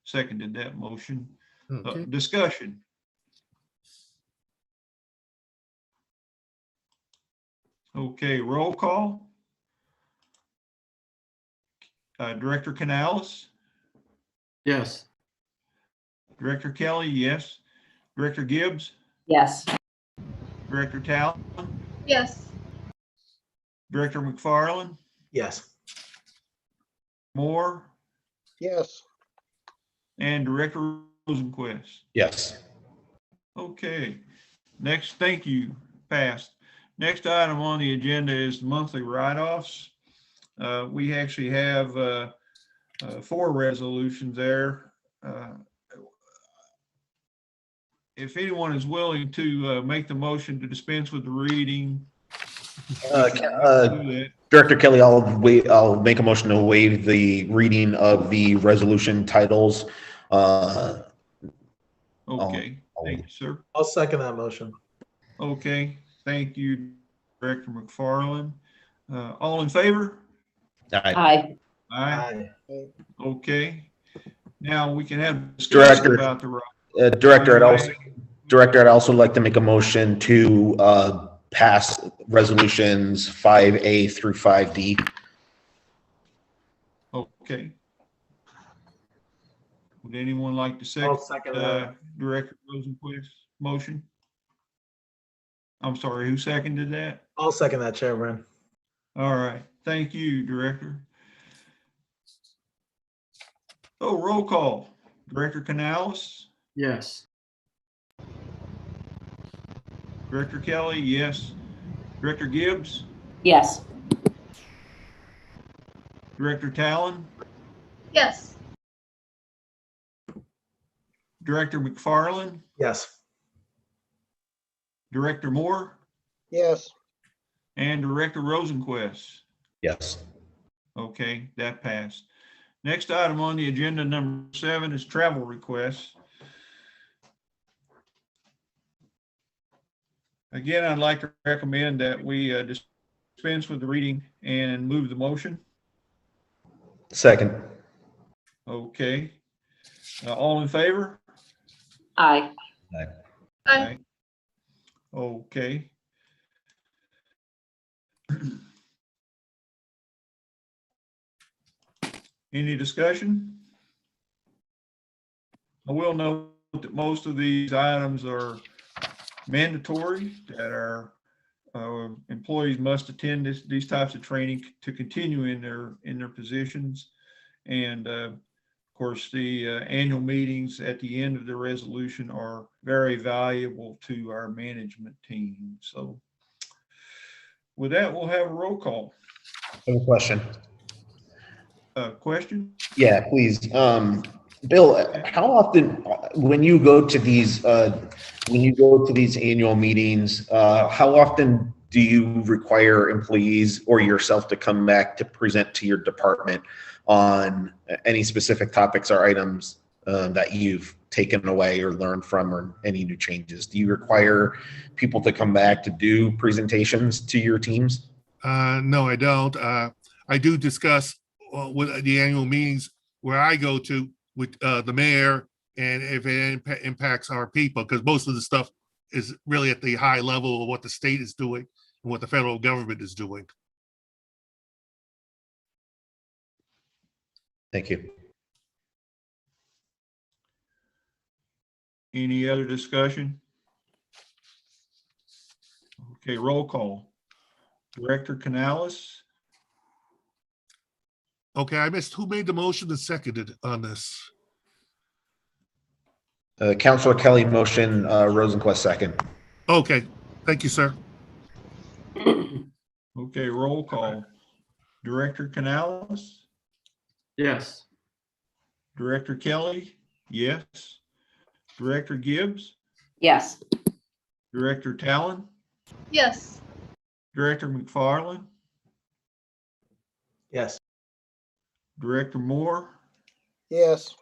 S3: seconded that motion.
S6: Okay.
S3: Discussion. Okay, roll call. Director Canales,
S9: Yes.
S3: Director Kelly, yes. Director Gibbs,
S8: Yes.
S3: Director Talon,
S4: Yes.
S3: Director McFarland,
S1: Yes.
S3: Moore,
S9: Yes.
S3: and Director Rosenquist.
S5: Yes.
S3: Okay, next, thank you, passed. Next item on the agenda is monthly write-offs. We actually have 4 resolutions there. If anyone is willing to make the motion to dispense with the reading.
S5: Director Kelly, I'll make a motion to waive the reading of the resolution titles.
S3: Okay, thank you, sir.
S1: I'll second that motion.
S3: Okay, thank you, Director McFarland. All in favor?
S8: Aye.
S3: Aye. Okay. Now we can have discussion
S5: Director,
S3: about the.
S5: Director, I'd also like to make a motion to pass resolutions 5A through 5D.
S3: Okay. Would anyone like to
S1: I'll
S3: second
S1: second that.
S3: Director Rosenquist's motion? I'm sorry, who seconded that?
S1: I'll second that, Chairman.
S3: All right, thank you, Director. Oh, roll call. Director Canales,
S9: Yes.
S3: Director Kelly, yes. Director Gibbs,
S8: Yes.
S3: Director Talon,
S4: Yes.
S3: Director McFarland,
S1: Yes.
S3: Director Moore,
S9: Yes.
S3: and Director Rosenquist.
S5: Yes.
S3: Okay, that passed. Next item on the agenda, number 7, is travel requests. Again, I'd like to recommend that we dispense with the reading and move the motion.
S5: Second.
S3: Okay. All in favor?
S8: Aye.
S4: Aye.
S3: Okay. Any discussion? I will note that most of these items are mandatory, that our employees must attend these types of training to continue in their positions. And of course, the annual meetings at the end of the resolution are very valuable to our management team. So with that, we'll have a roll call.
S5: I have a question.
S3: Question?
S5: Yeah, please. Bill, how often, when you go to these annual meetings, how often do you require employees or yourself to come back to present to your department on any specific topics or items that you've taken away or learned from, or any new changes? Do you require people to come back to do presentations to your teams?
S6: No, I don't. I do discuss with the annual meetings where I go to with the mayor, and if it impacts our people, because most of the stuff is really at the high level of what the state is doing and what the federal government is doing.
S5: Thank you.
S3: Any other discussion? Okay, roll call. Director Canales,
S6: Okay, I missed who made the motion and seconded on this.
S5: Councilor Kelly motion, Rosenquist second.
S6: Okay, thank you, sir.
S3: Okay, roll call. Director Canales,
S9: Yes.
S3: Director Kelly, yes. Director Gibbs,
S8: Yes.
S3: Director Talon,
S4: Yes.
S3: Director McFarland,
S1: Yes.
S3: Director Moore,
S9: Yes.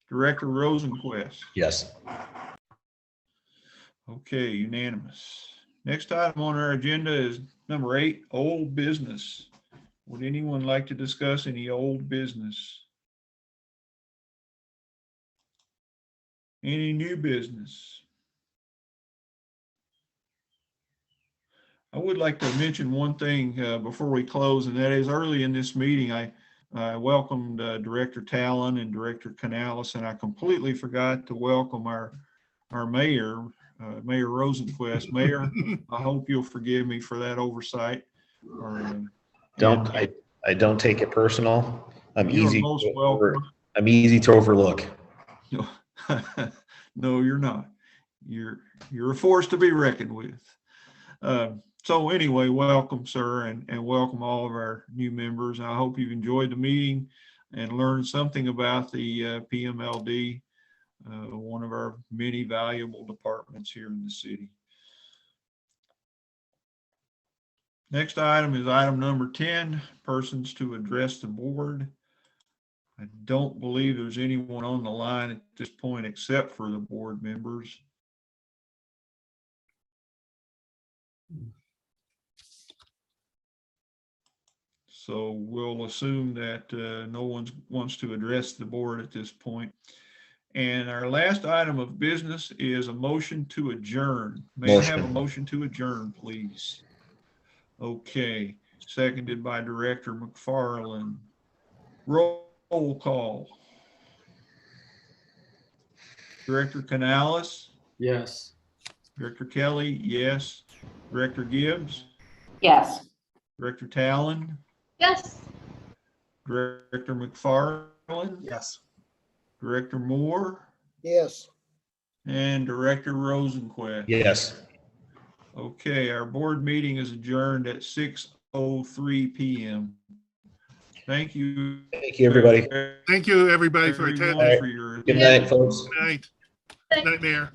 S3: Director Rosenquist.
S5: Yes.
S3: Okay, unanimous. Next item on our agenda is number 8, old business. Would anyone like to discuss any old business? Any new business? I would like to mention one thing before we close, and that is early in this meeting, I welcomed Director Talon and Director Canales, and I completely forgot to welcome our mayor, Mayor Rosenquist. Mayor, I hope you'll forgive me for that oversight.
S5: I don't take it personal. I'm
S3: You are
S5: easy.
S3: most welcome.
S5: I'm easy to overlook.
S3: No, you're not. You're a force to be reckoned with. So anyway, welcome, sir, and welcome all of our new members. I hope you've enjoyed the meeting and learned something about the PMLD, one of our many valuable departments here in the city. Next item is item number 10, persons to address the board. I don't believe there's anyone on the line at this point except for the board members. So we'll assume that no one wants to address the board at this point. And our last item of business is a motion to adjourn. May I have a motion to adjourn, please? Okay, seconded by Director McFarland. Roll call. Director Canales?
S9: Yes.
S3: Director Kelly, yes. Director Gibbs?
S8: Yes.
S3: Director Talon?
S4: Yes.
S3: Director McFarland?
S1: Yes.
S3: Director Moore?
S9: Yes.
S3: And Director Rosenquist?
S5: Yes.
S3: Okay, our board meeting is adjourned at 6:03 p.m. Thank you.
S5: Thank you, everybody.
S6: Thank you, everybody, for
S3: Everyone
S6: attending.
S3: for your
S5: Good night, folks.
S6: Good night. Good night, Mayor.